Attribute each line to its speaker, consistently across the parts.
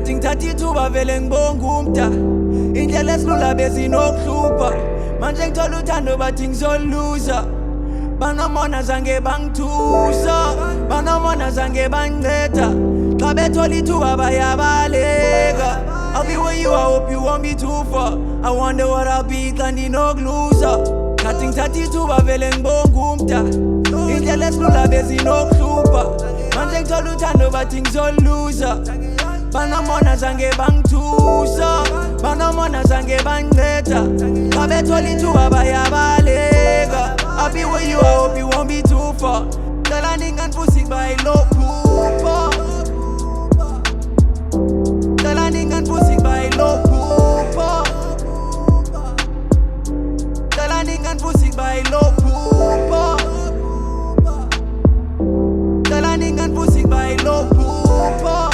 Speaker 1: Ngathi ngithatha ithuba vele ngibonga umda indlela esilula bezinokuhlupha manje ngithola uthando bathi ngizoluza banomona zange bangithusa banomona zange banginceda xa bethola ithuba bayabaleka I'll be where you are, hope you won't be too far I wonder what I'll be xa ndinokuluza ngathi ngithatha ithuba vele ngibonga umda indlela esilula bezinokuhlupha manje ngithola uthando bathi ngizoluza banomona zange bangithusa banomona zange banginceda xa bethola ithuba bayabaleka I'll be where you are, hope you won't be too far cela ningandivusi bayilophupha cela ningandivusi bayilophupha cela ningandivusi bayilophupha cela ningandivusi bayilophupha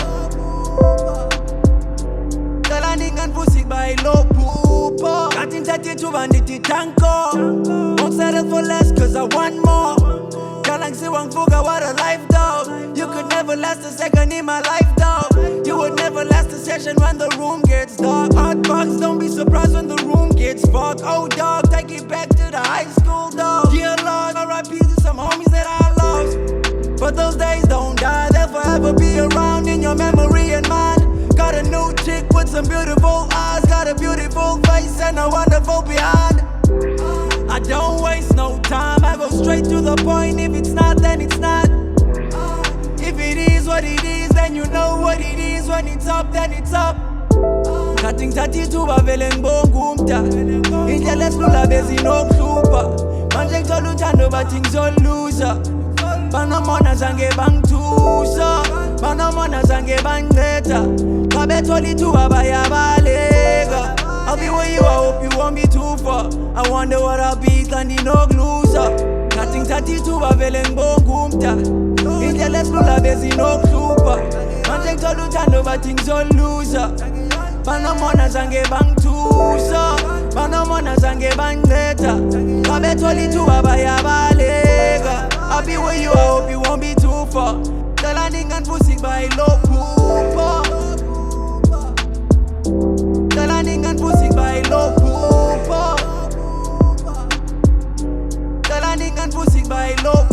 Speaker 1: cela ningandivusi bayilophupha ngathi ngithatha ithuba ndithi thanko won't settle for less cause I want more cala ngisiwa ngivuka what a life though you could never last a second in my life though you would never last a session when the room gets dark hot box don't be surprised when the room gets fucked oh dog take it back to the high school dog dear Lord R.I.P. to some homies that I lost but those days don't die they'll forever be around in your memory and mind got a new chick with some beautiful eyes got a beautiful face and a wonderful behind I don't waste no time I go straight to the point if it's not then it's not if it is what it is then you know what it is when it's up then it's up ngathi ngithatha ithuba vele ngibonga umda indlela esilula bezinokuhlupha manje ngithola uthando bathi ngizoluza banomona zange bangithusa banomona zange banginceda xa bethola ithuba bayabaleka I'll be where you are, hope you won't be too far I wonder what I'll be xa ndinokuluza ngathi ngithatha ithuba vele ngibonga umda indlela esilula bezinokuhlupha manje ngithola uthando bathi ngizoluza banomona zange bangithusa banomona zange banginceda xa bethola ithuba bayabaleka I'll be where you are, hope you won't be too far cela ningandivusi bayilophupha cela ningandivusi bayilophupha cela ningandivusi bayilophupha